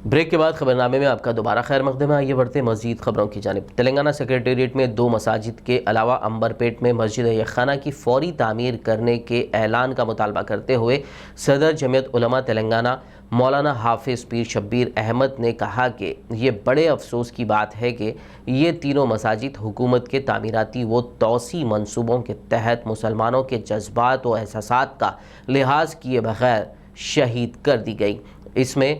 Break के बाद खबरनामे में आपका दोबारा खैर मकदम है। आइए बढ़ते मज़ीद खबरों की जानिब। तेलंगाना सेक्रेटेरिएट में 2 मसाजिद के अलावा अंबरपेट में मस्जिद यखाना की फौरी तामीर करने के ऐलान का मुतालबा करते हुए सदर जमीयत उलमा तेलंगाना मौलाना हाफिज़ पीर शब्बीर अहमद ने कहा कि ये बड़े अफसोस की बात है कि ये तीनों मसाजिद हुकूमत के तामीराती व तोसी मनसूबों के तहत मुसलमानों के जज्बात व एहसासात का लिहाज किए बगैर शहीद कर दी गई। इसमें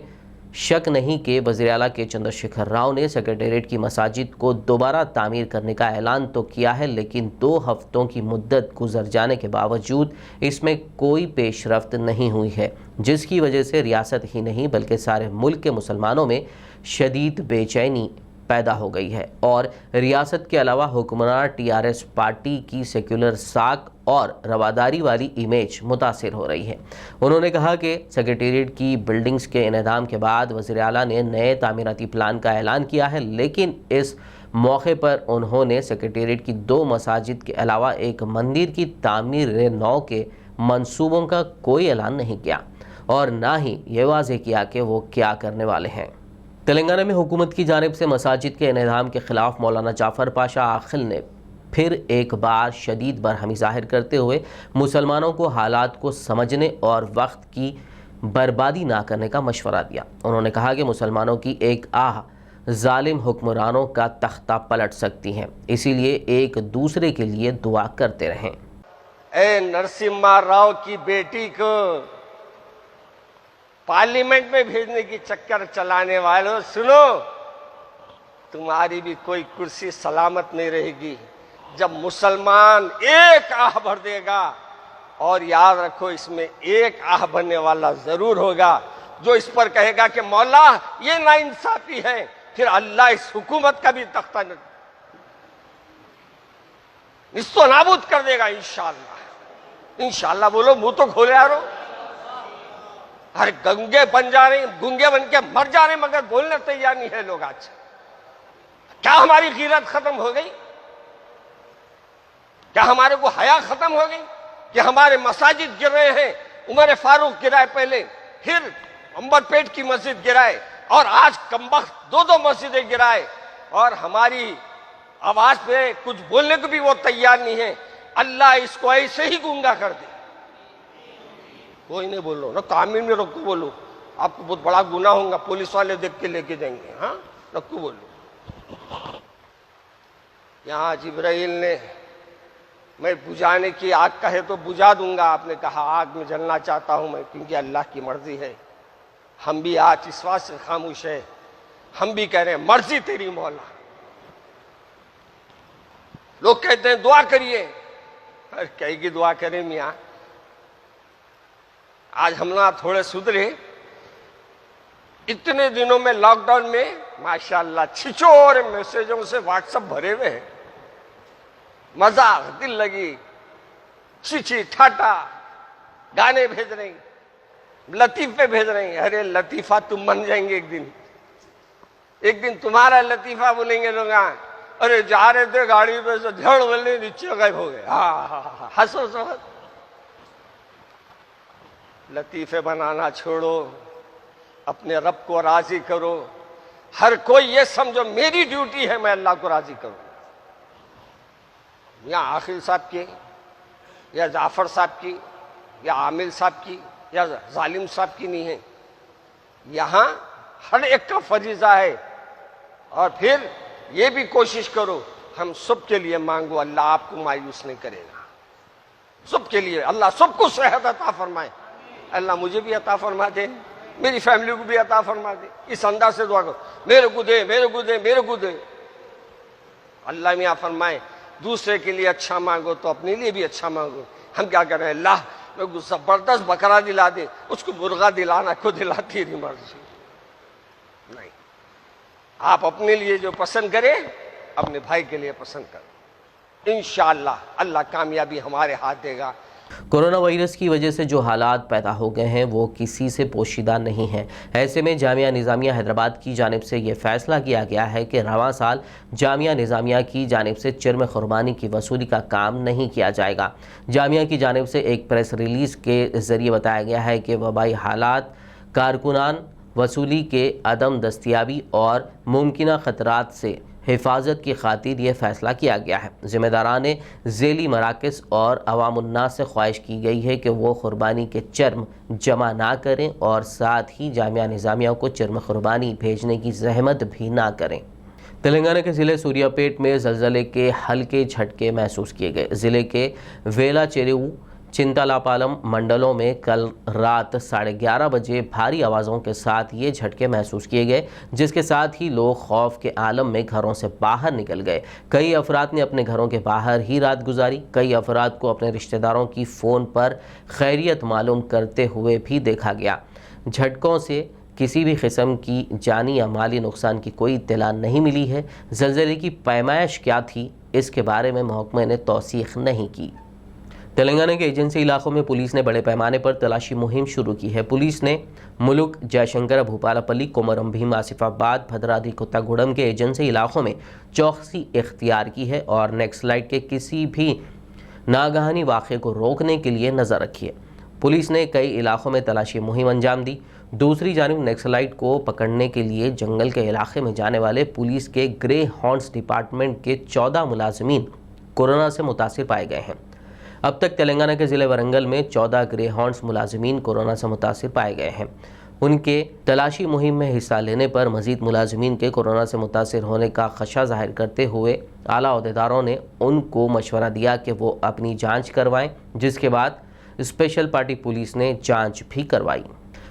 शक नहीं कि वज़ीर आला के चंद्रशेखर राव ने सेक्रेटेरिएट की मसाजिद को दोबारा तामीर करने का ऐलान तो किया है, लेकिन 2 हफ्तों की मुद्दत गुजर जाने के बावजूद इसमें कोई पेशरफ्त नहीं हुई है, जिसकी वजह से रियासत ही नहीं बल्कि सारे मुल्क के मुसलमानों में शदीद बेचैनी पैदा हो गई है और रियासत के अलावा हुक्मरान TRS पार्टी की सेक्युलर साख और रवादारी वाली इमेज मुतासिर हो रही है। उन्होंने कहा कि सेक्रेटेरिएट की बिल्डिंग्स के इनेदाम के बाद वज़ीर आला ने नए तामीराती प्लान का ऐलान किया है, लेकिन इस मौके पर उन्होंने सेक्रेटेरिएट की 2 मसाजिद के अलावा एक मंदिर की तामीर नौ के मंसूबों का कोई ऐलान नहीं किया और ना ही ये वाज़ेह किया कि वो क्या करने वाले हैं। तेलंगाना में हुकूमत की जानिब से मसाजिद के इनेदाम के ख़िलाफ़ मौलाना जाफ़र पाशा आखिल ने फिर एक बार शदीद बरहमी ज़ाहिर करते हुए मुसलमानों को हालात को समझने और वक्त की बर्बादी ना करने का मशवरा दिया। उन्होंने कहा कि मुसलमानों की एक आह जालिम हुक्मरानों का तख्ता पलट सकती है, इसीलिए एक दूसरे के लिए दुआ करते रहें। ए नरसिम्हा राव की बेटी को पार्लियामेंट में भेजने की चक्कर चलाने वालों, सुनो, तुम्हारी भी कोई कुर्सी सलामत नहीं रहेगी जब मुसलमान एक आह भर देगा। और याद रखो, इसमें एक आह भरने वाला जरूर होगा जो इस पर कहेगा कि मौला ये नाइंसाफी है, फिर अल्लाह इस हुकूमत का भी तख्ता निस्तो नाबूद कर देगा इंशाअल्लाह। इंशाअल्लाह बोलो, मुंह तो खोले यारो। अरे गंगे बन जा रहे, गूंगे बन के मर जा रहे, मगर बोलने तैयार नहीं है लोग। आज क्या हमारी गीरत खत्म हो गई? क्या हमारे को हया खत्म हो गई कि हमारे मसाजिद गिर रहे हैं? उमर फारूक गिराए पहले, फिर अंबरपेट की मस्जिद गिराए और आज कमबख्त 2 मस्जिदें गिराए और हमारी आवाज पे कुछ बोलने को भी वो तैयार नहीं है। अल्लाह इसको ऐसे ही गूंगा कर दे। कोई नहीं बोलो ना, कामिल में रखो बोलो, आपको बहुत बड़ा गुनाह होगा, पुलिस वाले देख के लेके जाएंगे। हाँ, रखो बोलो। यहाँ जिब्राइल ने मैं बुझाने की आग कहे तो बुझा दूंगा, आपने कहा आग में जलना चाहता हूं मैं, क्योंकि अल्लाह की मर्जी है। हम भी आज इस बात से खामोश है, हम भी कह रहे हैं मर्जी तेरी मौला। लोग कहते हैं दुआ करिए, अरे कहेगी दुआ करें मियाँ। आज हम ना थोड़े सुधरे, इतने दिनों में लॉकडाउन में माशाअल्लाह छिछोरे मैसेजों से व्हाट्सएप भरे हुए हैं। मजाक, दिल लगी, छिछी ठाटा, गाने भेज रही, लतीफे भेज रही। अरे लतीफा तुम बन जाएंगे एक दिन तुम्हारा लतीफा बोलेंगे लोग। अरे जा रहे थे गाड़ी पे से झड़ बोले नीचे गायब हो गए। हाँ, हंसो सब। लतीफे बनाना छोड़ो, अपने रब को राजी करो। हर कोई ये समझो मेरी ड्यूटी है मैं अल्लाह को राजी करूं। या आखिल साहब की, या जाफर साहब की, या आमिल साहब की, या जालिम साहब की नहीं है। यहां हर एक का फरीजा है। और फिर ये भी कोशिश करो, हम सबके लिए मांगो, अल्लाह आपको मायूस नहीं करेगा। सबके लिए अल्लाह सबको सेहत अता फरमाए। अल्लाह मुझे भी अता फरमा दे, मेरी फैमिली को भी अता फरमा दे। इस अंदाज से दुआ करो, मेरे को दे, मेरे को दे, मेरे को दे। अल्लाह मियाँ फरमाए दूसरे के लिए अच्छा मांगो तो अपने लिए भी अच्छा मांगो। हम क्या कर रहे हैं, अल्लाह मेरे को जबरदस्त बकरा दिला दे, उसको मुर्गा दिलाना को दिलाती नहीं मर्जी। नहीं, आप अपने लिए जो पसंद करें अपने भाई के लिए पसंद करो। इंशाअल्लाह अल्लाह कामयाबी हमारे हाथ देगा। कोरोना वायरस की वजह से जो हालात पैदा हो गए हैं वो किसी से पोशीदा नहीं हैं। ऐसे में जामिया निज़ामिया हैदराबाद की जानिब से ये फ़ैसला किया गया है कि रवां साल जामिया निज़ामिया की जानिब से चर्म क़ुरबानी की वसूली का काम नहीं किया जाएगा। जामिया की जानिब से एक प्रेस रिलीज़ के ज़रिए बताया गया है कि वबाई हालात, कारकुनान वसूली के अदम दस्तियाबी और मुमकिन खतरात से हिफाजत की खातिर यह फ़ैसला किया गया है। ज़िम्मेदारान ज़ेली मराकज़ और अवामुन्नास से ख्वाहिश की गई है कि वो क़ुरबानी के चर्म जमा ना करें और साथ ही जामिया निज़ामिया को चर्म क़ुरबानी भेजने की ज़हमत भी ना करें। तेलंगाना के ज़िले सूर्यापेट में ज़लज़ले के हल्के झटके महसूस किए गए। ज़िले के वेलाचेरू चिंतालापालम मंडलों में कल रात 11:30 बजे भारी आवाज़ों के साथ ये झटके महसूस किए गए, जिसके साथ ही लोग खौफ के आलम में घरों से बाहर निकल गए। कई अफराद ने अपने घरों के बाहर ही रात गुजारी। कई अफराद को अपने रिश्तेदारों की फ़ोन पर खैरियत मालूम करते हुए भी देखा गया। झटकों से किसी भी किस्म की जानी या माली नुकसान की कोई इत्तला नहीं मिली है। ज़लज़ले की पैमाइश क्या थी, इसके बारे में महकमे ने तौसीख नहीं की। तेलंगाना के एजेंसी इलाकों में पुलिस ने बड़े पैमाने पर तलाशी मुहिम शुरू की है। पुलिस ने मुलुक, जयशंकर, भूपालपल्ली, कोमरम भीम, आसिफाबाद, भद्राद्री कोत्तागुडम के एजेंसी इलाकों में चौकसी इख्तियार की है और नक्सलाइट के किसी भी नागहानी वाक़े को रोकने के लिए नज़र रखी है। पुलिस ने कई इलाकों में तलाशी मुहिम अंजाम दी। दूसरी जानिब नक्सलाइट को पकड़ने के लिए जंगल के इलाके में जाने वाले पुलिस के ग्रे हॉर्न्स डिपार्टमेंट के 14 मुलाजमीन कोरोना से मुतासिर पाए गए हैं। अब तक तेलंगाना के ज़िले वरंगल में 14 ग्रे हॉर्न्स मुलाजमीन कोरोना से मुतासिर पाए गए हैं। उनके तलाशी मुहिम में हिस्सा लेने पर मज़ीद मुलाजमीन के कोरोना से मुतासिर होने का खदशा ज़ाहिर करते हुए आला अहदेदारों ने उनको मशवरा दिया कि वो अपनी जांच करवाएं, जिसके बाद स्पेशल पार्टी पुलिस ने जांच भी करवाई।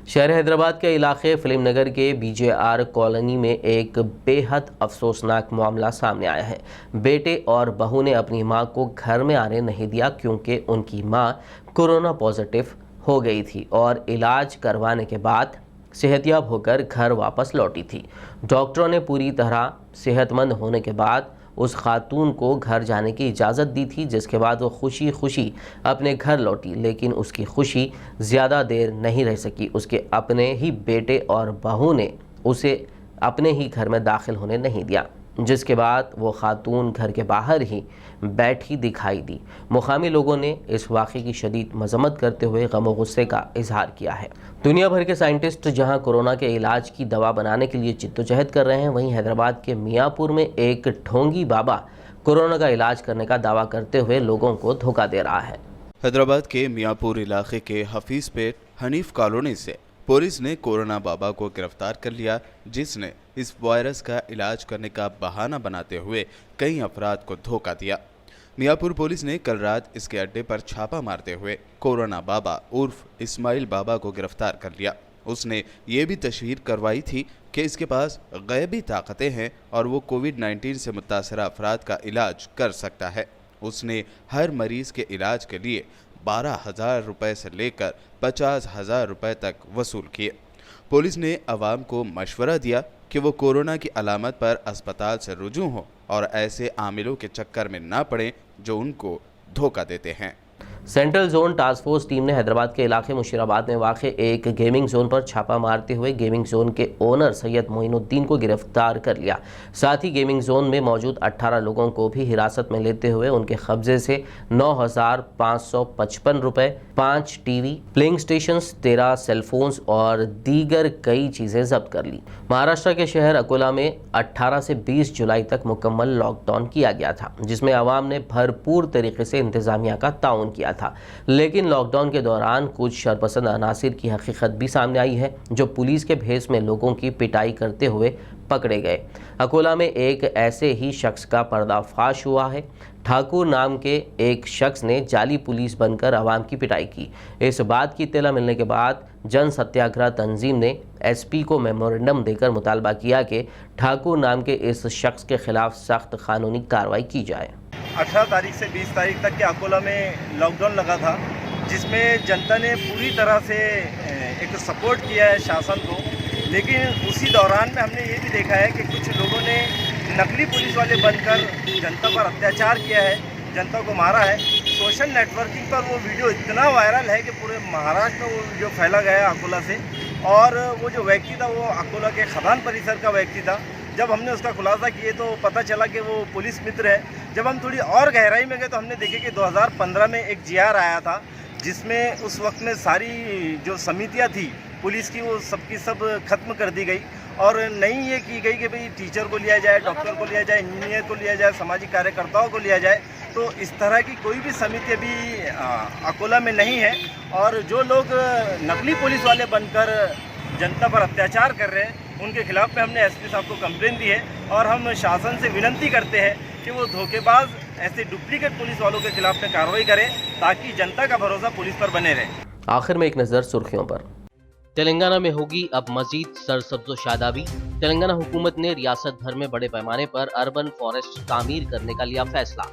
शहर हैदराबाद के इलाके फिल्म नगर के BJR कॉलोनी में एक बेहद अफसोसनाक मामला सामने आया है। बेटे और बहू ने अपनी मां को घर में आने नहीं दिया क्योंकि उनकी मां कोरोना पॉजिटिव हो गई थी और इलाज करवाने के बाद सेहतयाब होकर घर वापस लौटी थी। डॉक्टरों ने पूरी तरह सेहतमंद होने के बाद उस खातून को घर जाने की इजाज़त दी थी, जिसके बाद वो खुशी खुशी अपने घर लौटी, लेकिन उसकी खुशी ज़्यादा देर नहीं रह सकी। उसके अपने ही बेटे और बहू ने उसे अपने ही घर में दाखिल होने नहीं दिया, जिसके बाद वो खातून घर के बाहर ही बैठी दिखाई दी। मुकामी लोगों ने इस वाक़े की शदीद मजम्मत करते हुए गम व गुस्से का इजहार किया है। दुनिया भर के साइंटिस्ट जहां कोरोना के इलाज की दवा बनाने के लिए जिद्दोजहद कर रहे हैं, वहीं हैदराबाद के मियाँपुर में एक ढोंगी बाबा कोरोना का इलाज करने का दावा करते हुए लोगों को धोखा दे रहा है। हैदराबाद के मियाँपुर इलाके के हफीज़पेट हनीफ कॉलोनी से पुलिस ने कोरोना बाबा को गिरफ्तार कर लिया, जिसने इस वायरस का इलाज करने का बहाना बनाते हुए कई अफराद को धोखा दिया। मियाँपुर पुलिस ने कल रात इसके अड्डे पर छापा मारते हुए कोरोना बाबा उर्फ इस्माइल बाबा को गिरफ्तार कर लिया। उसने ये भी तशहीर करवाई थी कि इसके पास गैबी ताकतें हैं और वो कोविड-19 से मुतासरा अफराद का इलाज कर सकता है। उसने हर मरीज़ के इलाज के लिए 12,000 रुपये से लेकर 50,000 रुपये तक वसूल किए। पुलिस ने अवाम को मशवरा दिया कि वो कोरोना की अलामत पर अस्पताल से रुजू हों और ऐसे आमिलों के चक्कर में ना पड़ें जो उनको धोखा देते हैं। Central zone task force team ने हैदराबाद के इलाके मुशीराबाद में वाक़े एक गेमिंग जोन पर छापा मारते हुए गेमिंग जोन के ओनर सैयद मोइनुद्दीन को गिरफ्तार कर लिया। साथ ही गेमिंग जोन में मौजूद 18 लोगों को भी हिरासत में लेते हुए उनके कब्जे से 9,555 रुपये, 5 टीवी, प्लेइंग स्टेशंस, 13 सेलफोन्स और दीगर कई चीज़ें जब्त कर ली। महाराष्ट्र के शहर अकोला में 18 से 20 जुलाई तक मुकम्मल लॉकडाउन किया गया था, जिसमें आवाम ने भरपूर तरीके से इंतजामिया का ताउन किया था। लेकिन लॉकडाउन के दौरान कुछ शरपसंद अनासिर की हकीकत भी सामने आई है, जो पुलिस के भेस में लोगों की पिटाई करते हुए पकड़े गए। अकोला में एक ऐसे ही शख्स का पर्दाफाश हुआ है। ठाकुर नाम के एक शख्स ने जाली पुलिस बनकर आवाम की पिटाई की। इस बात की इत्तला मिलने के बाद जन सत्याग्रह तंजीम ने SP को मेमोरेंडम देकर मुतालबा किया कि ठाकुर नाम के इस शख्स के खिलाफ सख्त कानूनी कार्रवाई की जाए। 18 तारीख से 20 तारीख तक के अकोला में लॉकडाउन लगा था, जिसमें जनता ने पूरी तरह से एक सपोर्ट किया है शासन को। लेकिन उसी दौरान में हमने ये भी देखा है कि कुछ लोगों ने नकली पुलिस वाले बनकर जनता पर अत्याचार किया है, जनता को मारा है। सोशल नेटवर्किंग पर वो वीडियो इतना वायरल है कि पूरे महाराष्ट्र में वो वीडियो फैला गया अकोला से। और वो जो व्यक्ति था वो अकोला के खदान परिसर का व्यक्ति था। जब हमने उसका खुलासा किए तो पता चला कि वो पुलिस मित्र है। जब हम थोड़ी और गहराई में गए तो हमने देखे कि 2015 में एक GR आया था, जिसमें उस वक्त में सारी जो समितियां थी पुलिस की वो सबकी सब खत्म कर दी गई और नहीं ये की गई कि भाई टीचर को लिया जाए, डॉक्टर को लिया जाए, इंजीनियर को लिया जाए, सामाजिक कार्यकर्ताओं को लिया जाए। तो इस तरह की कोई भी समिति अभी अकोला में नहीं है और जो लोग नकली पुलिस वाले बनकर जनता पर अत्याचार कर रहे हैं उनके खिलाफ में हमने एसपी साहब को कंप्लेन दी है और हम शासन से विनती करते हैं कि वो धोखेबाज ऐसे डुप्लीकेट पुलिस वालों के खिलाफ में कार्रवाई करें ताकि जनता का भरोसा पुलिस पर बने रहे। आखिर में एक नज़र सुर्खियों पर। तेलंगाना में होगी अब मजीद सरसब्ज़ो शादाबी। तेलंगाना हुकूमत ने रियासत भर में बड़े पैमाने पर अर्बन फॉरेस्ट तामीर करने का लिया फैसला।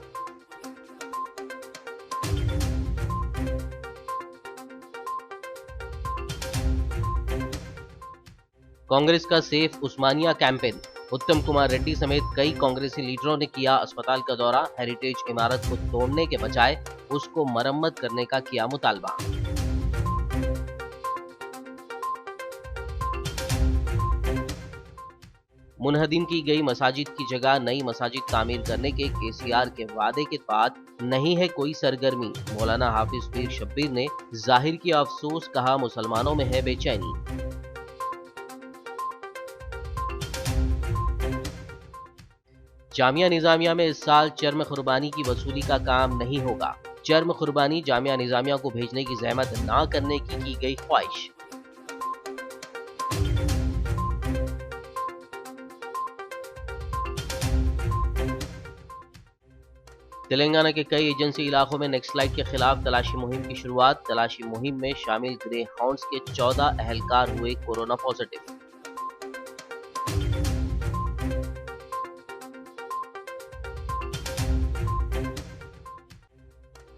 कांग्रेस का सेफ उस्मानिया कैंपेन। उत्तम कुमार रेड्डी समेत कई कांग्रेसी लीडरों ने किया अस्पताल का दौरा। हेरिटेज इमारत को तोड़ने के बजाय उसको मरम्मत करने का किया मुतालबा। मुनहदिम की गई मसाजिद की जगह नई मसाजिद तामीर करने के केसीआर के वादे के बाद नहीं है कोई सरगर्मी। मौलाना हाफिज पीर शब्बीर ने जाहिर किया अफसोस, कहा मुसलमानों में है बेचैनी। जामिया निजामिया में इस साल चर्म कुर्बानी की वसूली का काम नहीं होगा। चर्म कुर्बानी जामिया निजामिया को भेजने की जहमत ना करने की गई ख्वाहिश। तेलंगाना के कई एजेंसी इलाकों में नक्सलाइट के खिलाफ तलाशी मुहिम की शुरुआत। तलाशी मुहिम में शामिल ग्रे हाउंड्स के 14 अहलकार हुए कोरोना पॉजिटिव।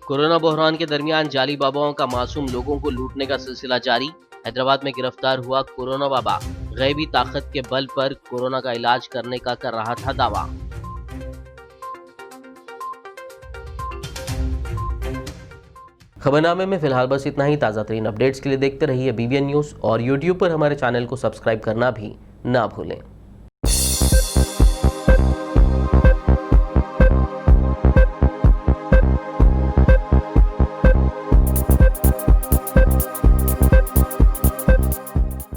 कोरोना बहरान के दरमियान जाली बाबाओं का मासूम लोगों को लूटने का सिलसिला जारी। हैदराबाद में गिरफ्तार हुआ कोरोना बाबा, गैबी ताकत के बल पर कोरोना का इलाज करने का कर रहा था दावा। खबरनामे में फिलहाल बस इतना ही। ताज़ा तरीन अपडेट्स के लिए देखते रहिए BBN न्यूज़ और YouTube पर हमारे चैनल को सब्सक्राइब करना भी ना भूलें।